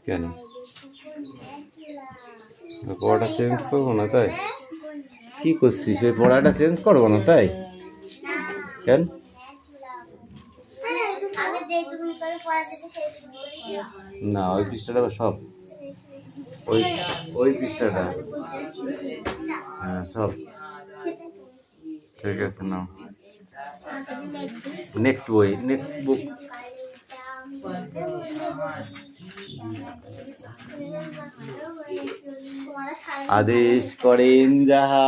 কেন পড়াটা চেঞ্জ করবো না তাই? কি করছিস? ওই পড়াটা চেঞ্জ করবো না তাই? কেন? না ওই পৃষ্ঠাটা সব ওই পৃষ্ঠাটা হ্যাঁ সব ঠিক আছে। নাও নেক্সট বই, নেক্সট বুক। আদেশ করেন যাহা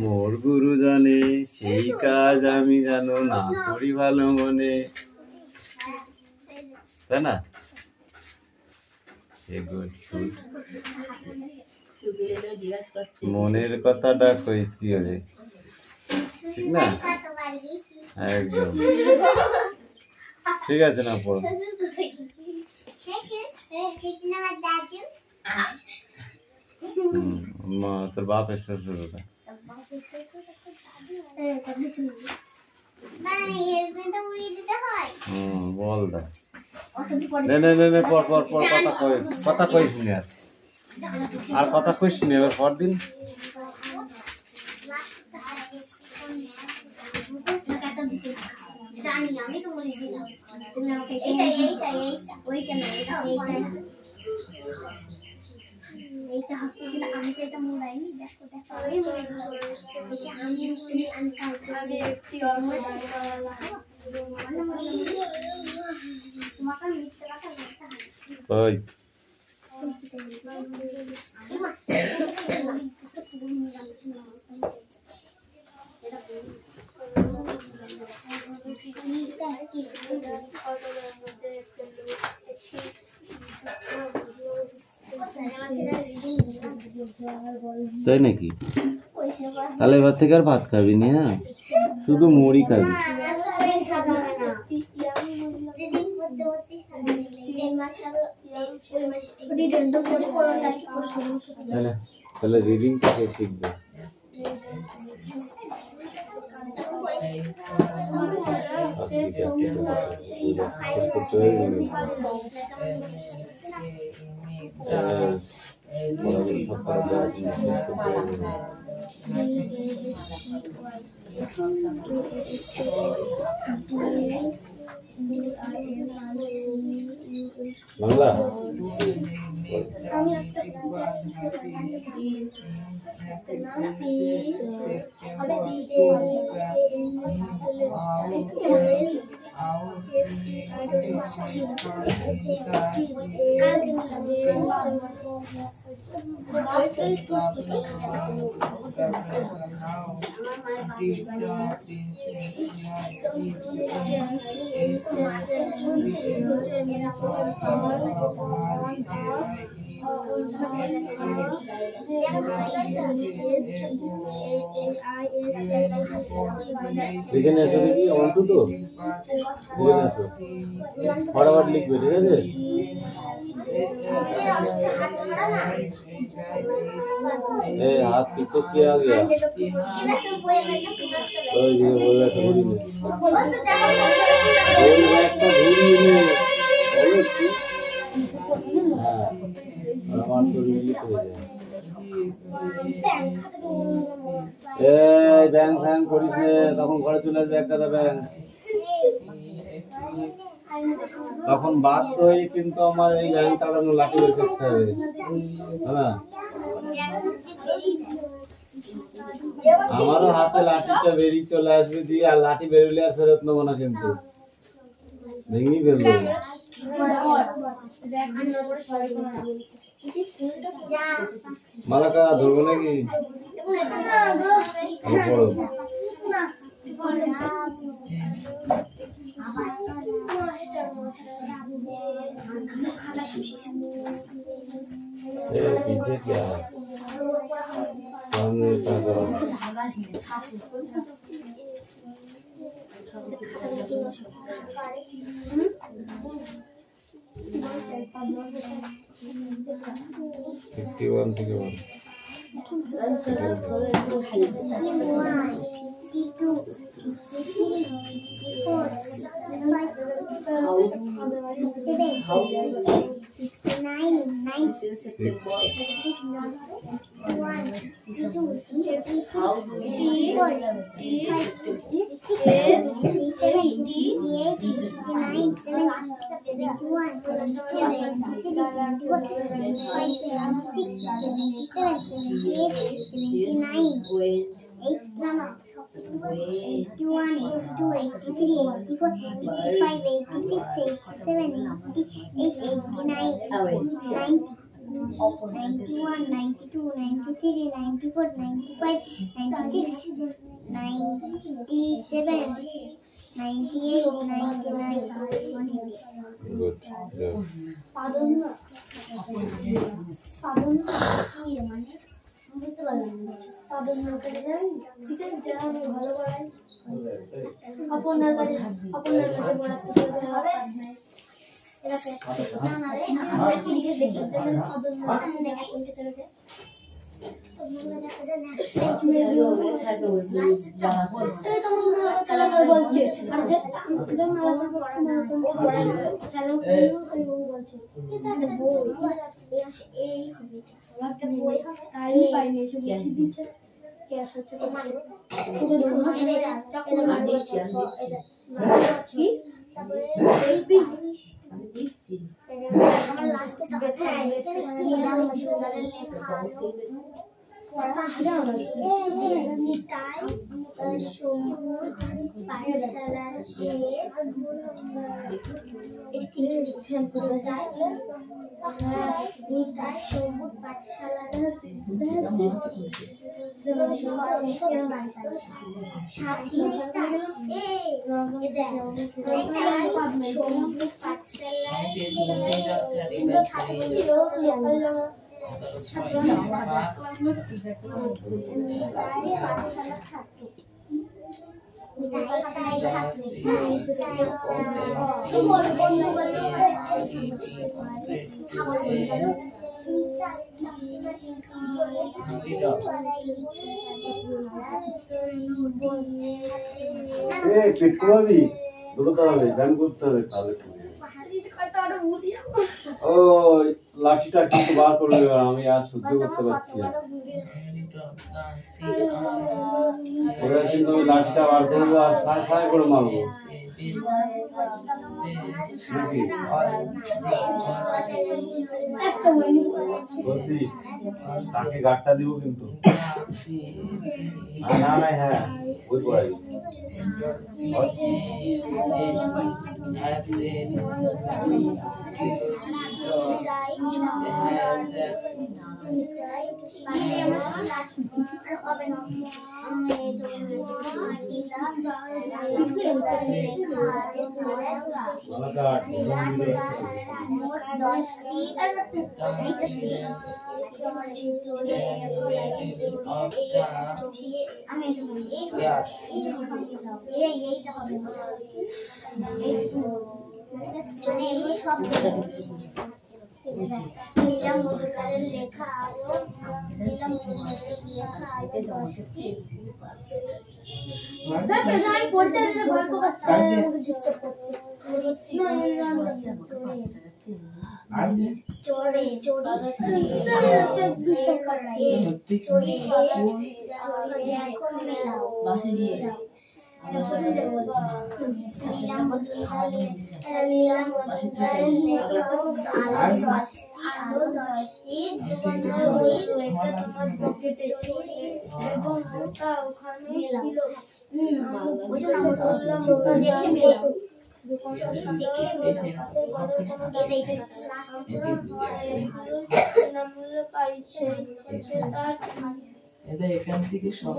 মোর গুরুজনে, সেই কাজ আমি জানো না করি ভালো মনে, তাই না? মনের কথাটা কইছি ওরে, ঠিক না? একদম ঠিক আছে। না পড়ো। মা তোর বাপের শ্বশুর ওটা। বল দা কথা কইস নি আর কথা কইস নি এবার পরদিন। ওই তাই নাকি? তাহলে এবার থেকে আর ভাত খাবি না, হ্যাঁ শুধু মুড়ি খাবি। তাহলে রিডিং থেকে শিখবে। বাংলা এখানে এসে দেখি অন্তত এখানে আসো ফটাফট লিখবে, ঠিক আছে? ए हाथ पीछे किया गया कोई भी बोल रहा था घूरी में बोल रहा था घूरी में बोलो कि हां हमार तो लिख हो जाए ए ব্যাংক ফ্যাং করিস না, তখন ঘরে চলে আসবে এক গাদা ব্যাংক। তখন বাধ্য হয়ে কিন্তু আমার এই গাড়ি চালানো লাঠি বের করতে হবে, হ্যাঁ আমারও হাতে লাঠিটা বেরিয়ে চলে আসবে দিয়ে, আর লাঠি বেরোলে আর ফেরত নেবো না, কিন্তু ভেঙেই ফেলবো। মালাকা ধরবো নাকি? পড়ো पीछे क्या है सामने का करो লাঠিটা কিন্তু বার করবে, আমি আর সহ্য করতে পারছি না। কিন্তু আমি লাঠিটা বার করবো আর সায় সায় করে মারবো বলছি, তাকে গাঁটটা দিব কিন্তু না না। হ্যাঁ ওই পড়াই এখান থেকে সব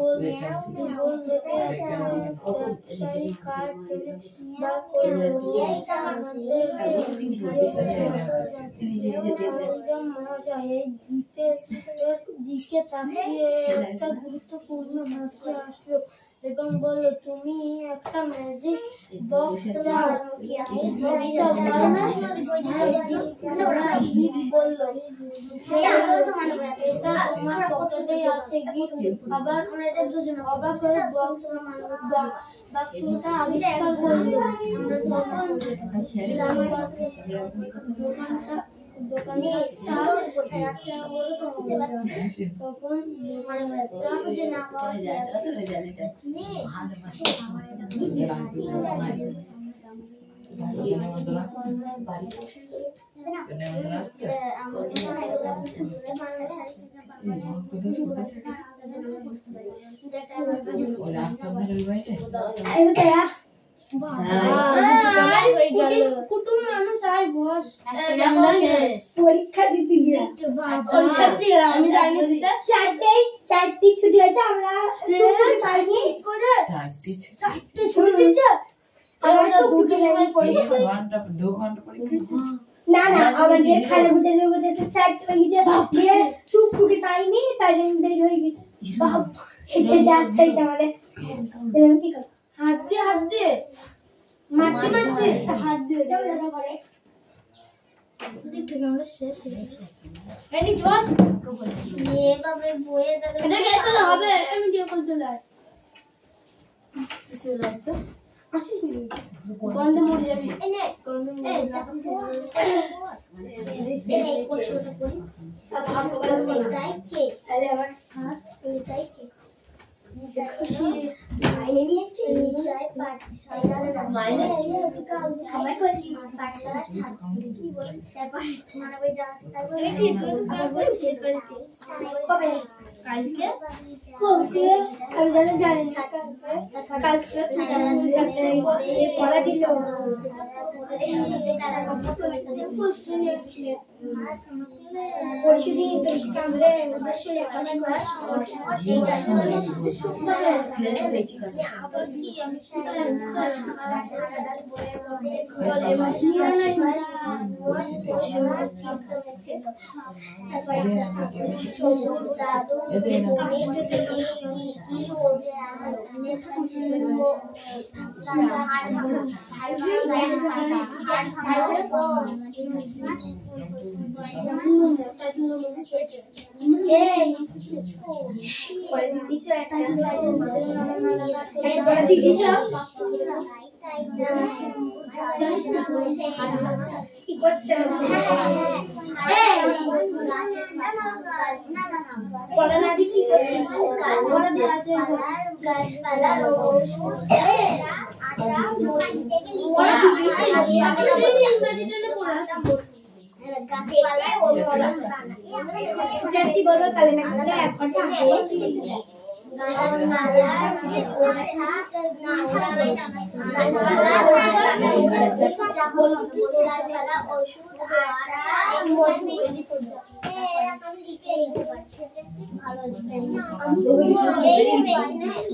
দিকে তাকিয়ে একটা গুরুত্বপূর্ণ ভাষা আসলো। বেগম বলল, তুমি একটা ম্যাজিক বক্স চাও। বক্সটা বলল, এটা তোমার পকেটেই আছে গিফট। আবার অবাক হয়ে বাক্সটা আবিষ্কার করল। কুটুম মানুষ আয় বস, পরীক্ষা দিতে আমি জানি চারটি ছুটি আছে, আমরা চারটে ছুটি দিচ্ছে। না না আমাদের খালে ঘুরতে চারটে হয়ে গেছে, টুকটুকি পাইনি, তাই জন্য দেরি হয়ে গেছে। হেঁটে আসতে আমাদের কি করো, হাত দিয়ে মারতে হাত দিয়ে শেষ হয়ে গেছে। হবে আমি দিয়ে বলতে আসিস গন্ধে মরে যাবি। মাইনে নিয়েছি সবাই করলি পাঠশালার ছাত্রী কি বলছিস? কবে কালকে আমি জানি না কালকে পড়া দিল পরশু দিন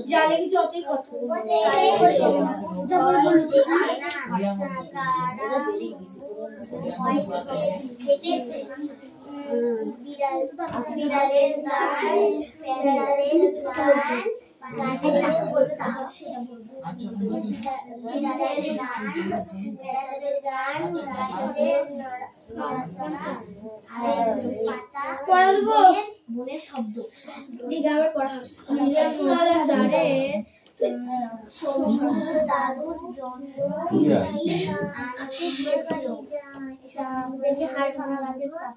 জানে কিছু অতই কথা বিড়ালের গান, প্যাঁচাদের গান, বিড়ালের গান, প্যাঁচাদের গান, গাছেদের নড়াচড়া, পাতা বনের শব্দ। দিকে আবার পড়া দাদুর জন্য আনতে গিয়েছিল। দেখে হাড় ভাঙা গাছের পাতা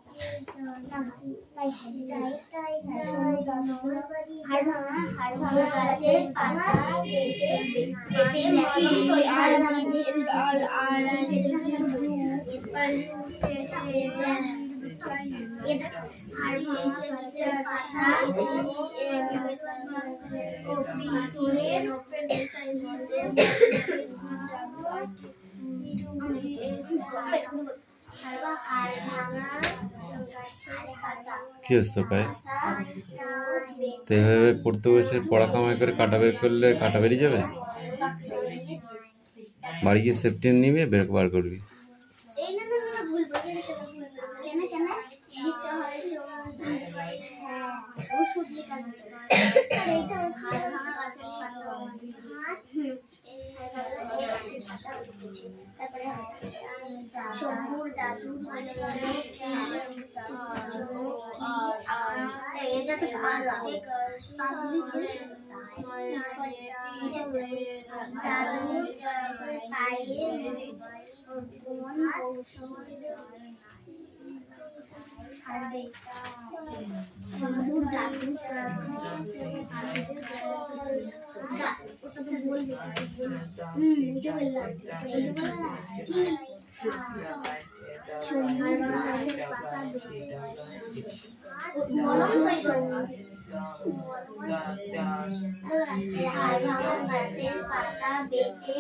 কি হচ্ছে পায়ে? তো এভাবে পড়তে বসে পড়া কামাই করে কাটা বের করলে কাটা বেরিয়ে যাবে। বাড়ি গিয়ে সেফটি নিবি, বার করবি। ভুল ওষুধ কাজে তারপরে শম্ভুর দাদু এটা তো দাদু পায়ের গাছের পাতা বেটে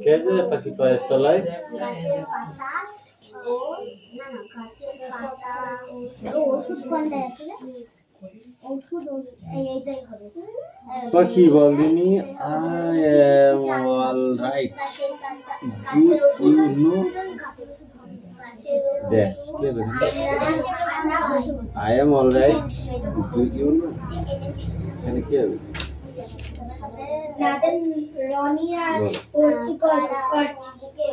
কেটে পাখি পায়ের তলায় পাখি বলদিনি I am all right. Do you know that? I am all right. Do you know? Can you hear me? নাদেন Roni আর ওর কি করছে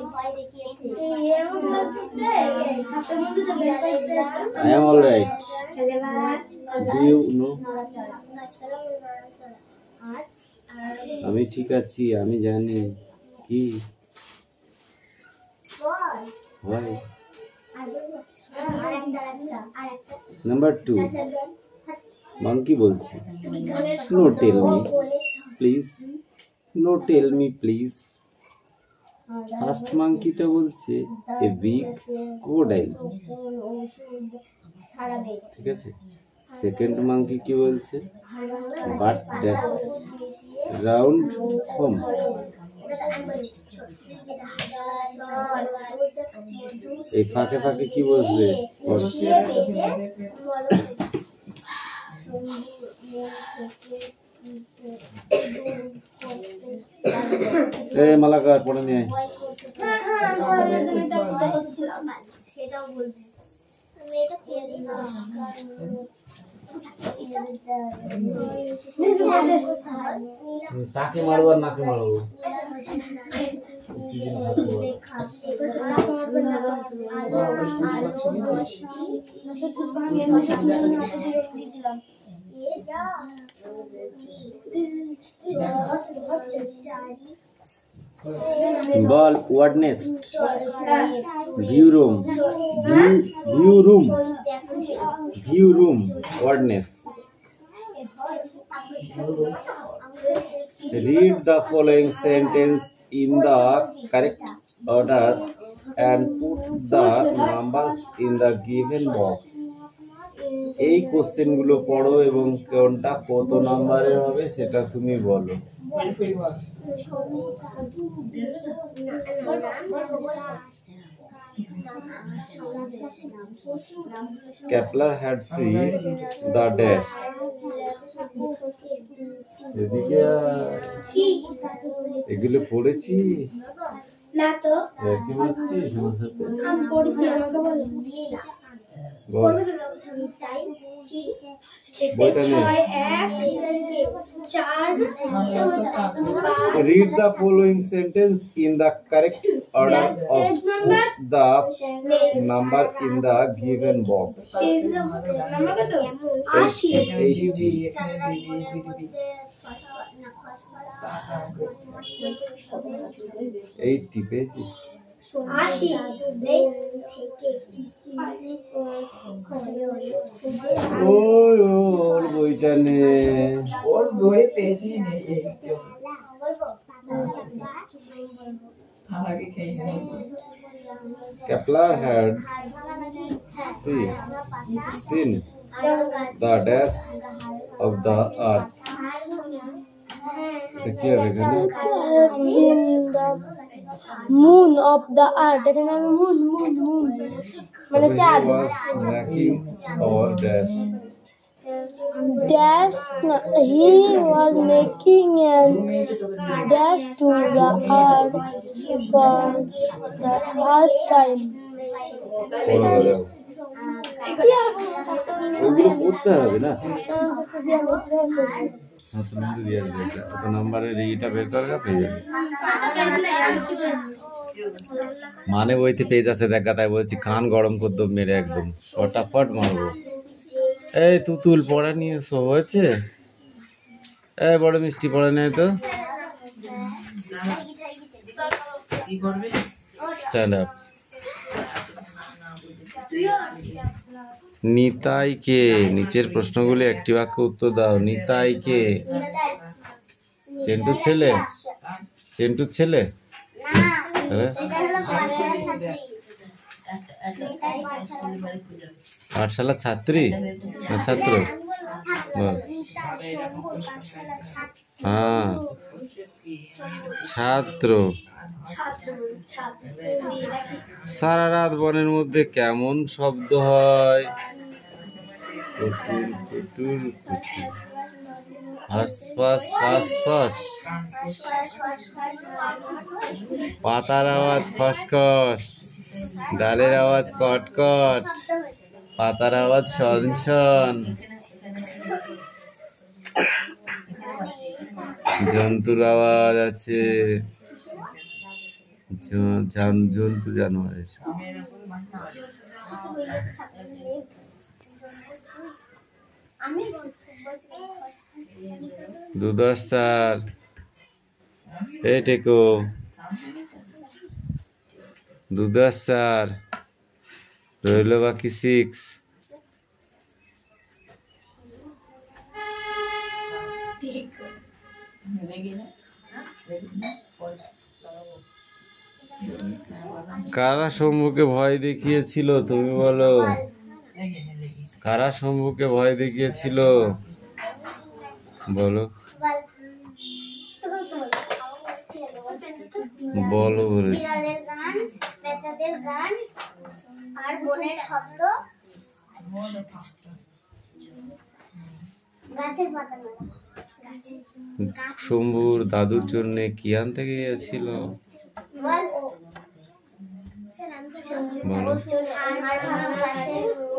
ভয় দেখিয়েছে এরকম করতে ছাত্র বন্ধু তো বের করতে I am all right. খেলাবাজ Do you know? আমি ঠিক আছি, আমি জানি কি হয়। নাম্বার 2 মাঙ্কি বলছে no tell me please, no tell me please. First মাঙ্কিটা বলছে এ বিগ ক্রোকোডাইল, ঠিক আছে। সেকেন্ড মাঙ্কি কি বলছে বাট ড্যাশ রাউন্ড হোম। এই ফাঁকে ফাঁকে কি বসবে? এই মালাকার পড়ে নিয়ে সেটাও বলবে। তাকে মারবো আর নাকে মারবো? বল word next. View room, view room, view room word next. Read the following sentence in the correct order and put the numbers in the given box. এই কোশ্চেন গুলো পড়ো এবং কোনটা কত নাম্বারের হবে সেটা তুমি বলো। Kepler had seen the dash. এদিকে এগুলো পড়েছি না তো কি বলছিস আমার সাথে? আমি পড়েছি, আমাকে বলো। বল বইটা নে। Read the following sentence in the correct order of the number in the given box. 80 পেয়েছিস? 80 ওই ওর বইটা নে। ওর বই পেয়েছি নেই আমাকে খেয়ে নিয়েছি। Kepler had seen the dash of the earth. কি হবে এখানে? মুন অফ দ্য আর্থ, এখানে আমি মুন মুন মুন মানে চাঁদ। was making our dash. Dash, he was making a dash to the earth for the first time. ওগুলো পড়তে হবে না? নাম্বারের এইটা বের করে পেয়ে যাবে। মানে বইতে পেজ আছে দেখা, তাই বলছি কান গরম করে দেব মেরে একদম ফটাফট মারবো। এই তুতুল পড়া নিয়ে এসো, হয়েছে? এই বড় মিষ্টি পড়া নিয়ে তো স্ট্যান্ড আপ। নিতাই কে? নিচের প্রশ্নগুলি একটি বাক্যে উত্তর দাও। নিতাই কে? চেন্টুর ছেলে? চেন্টুর ছেলে? পাঠশালার ছাত্রী না ছাত্র? হ্যাঁ ছাত্র। সারা রাত বনের মধ্যে কেমন শব্দ হয়? ফাঁস ফাঁস ফাঁস ফাঁস। পাতার আওয়াজ খসখস, ডালের আওয়াজ কটকট, পাতার আওয়াজ শনশন। জন্তুর আওয়াজ আছে, জন্তু জানোয়ারের। আমি দুদশ 4 এই টেকো দুদশ 4 রইল বাকি 6 কারা শম্ভুকে ভয় দেখিয়েছিল তুমি বলো কারা শম্ভুকে ভয় দেখিয়েছিল বলো বলো বলে বিড়ালের গান বেচাদের গান আর বনের শব্দ গাছের পাতা নড়া শম্ভুর দাদুর জন্য কি আনতে গিয়েছিল বলো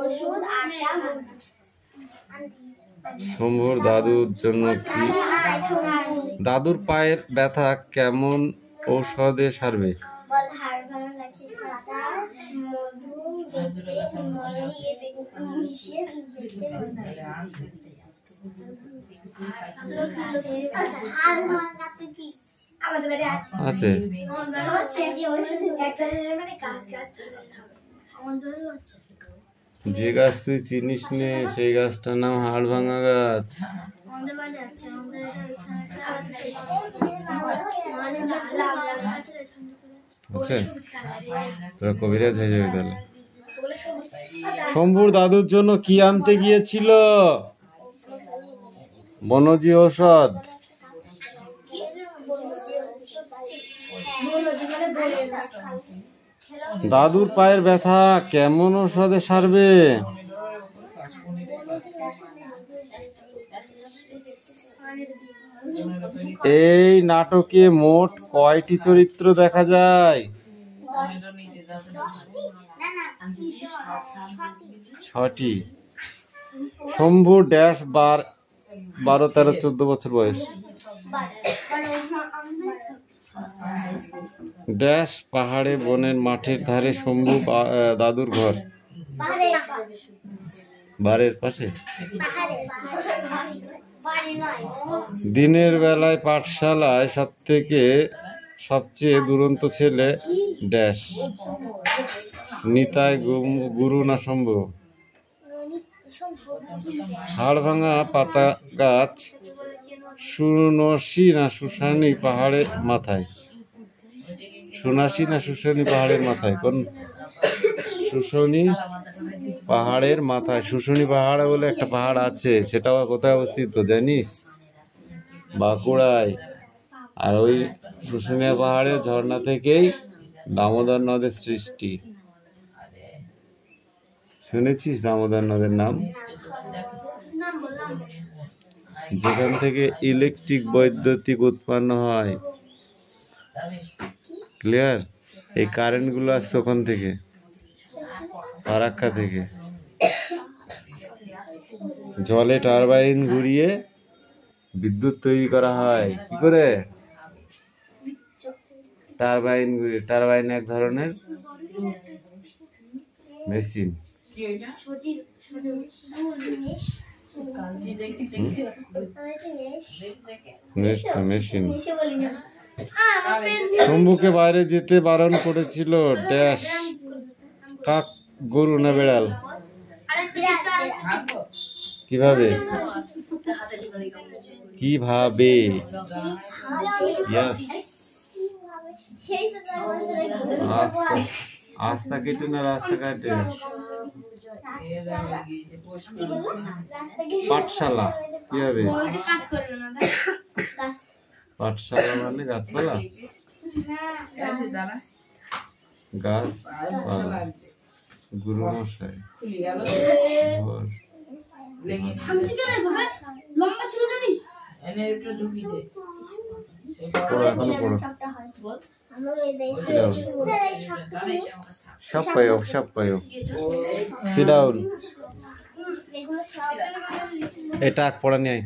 ওষুধ আটা শম্ভুর দাদুর জন্য কি দাদুর পায়ের ব্যথা কেমন ঔষধে সারবে হাড় ভাঙা গাছের পাতা মধু মিশিয়ে আছে যে গাছ তুই চিনিস নে সেই গাছটার নাম হাড় ভাঙা গাছ আচ্ছা তোরা কবিরাজ হয়ে যাবে তাহলে শম্ভুর দাদুর জন্য কি আনতে গিয়েছিল বনজি ঔষধ দাদুর পায়ের ব্যথা কেমন ঔষধে সারবে এই নাটকে মোট কয়টি চরিত্র দেখা যায় 6টি শম্ভু ড্যাশ 12, 13, 14 বছর বয়স ড্যাশ পাহাড়ে বনের মাঠের ধারে শম্ভু দাদুর ঘর বাড়ির পাশে দিনের বেলায় পাঠশালায় সবচেয়ে দুরন্ত ছেলে ড্যাশ নিতাই গুরু না শম্ভু হাড় ভাঙা পাতা গাছ সুনসী না শুশানি পাহাড়ের মাথায় সুনাসী না শুশানি পাহাড়ের মাথায় কোন শুশনি পাহাড়ের মাথায় শুশুনি পাহাড় বলে একটা পাহাড় আছে সেটাও কোথায় অবস্থিত জানিস বাঁকুড়ায় আর ওই শুশুনিয়া পাহাড়ের ঝর্ণা থেকেই দামোদর নদের সৃষ্টি শুনেছিস দামোদর নদের নাম যেখান থেকে ইলেকট্রিক বৈদ্যুতিক উৎপন্ন হয় ক্লিয়ার এই কারেন্ট গুলো আসছে ওখান থেকে ফারাক্কা থেকে জলে টারবাইন ঘুরিয়ে বিদ্যুৎ তৈরি করা হয় কি করে টারবাইন ঘুরিয়ে টারবাইন এক ধরনের মেশিন মেশিন শম্ভুকে বাইরে যেতে বারণ করেছিল ড্যাশ কাক গরু না বেড়াল কিভাবে কিভাবে ইয়েস আস্তা কেটে না রাস্তা কাটে পাঠশালা কিভাবে পাঠশালা মানে গাছপালা গাছপালা গুরু মশাই এখনো পড়ো সব পাইও সিট ডাউন এটা পড়া নিয়ে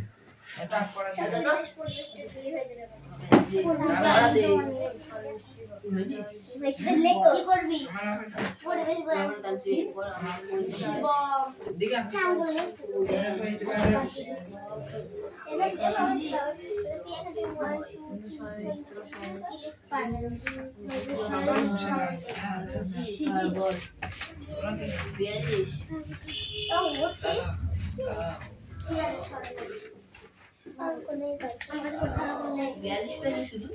কি করবি শুধু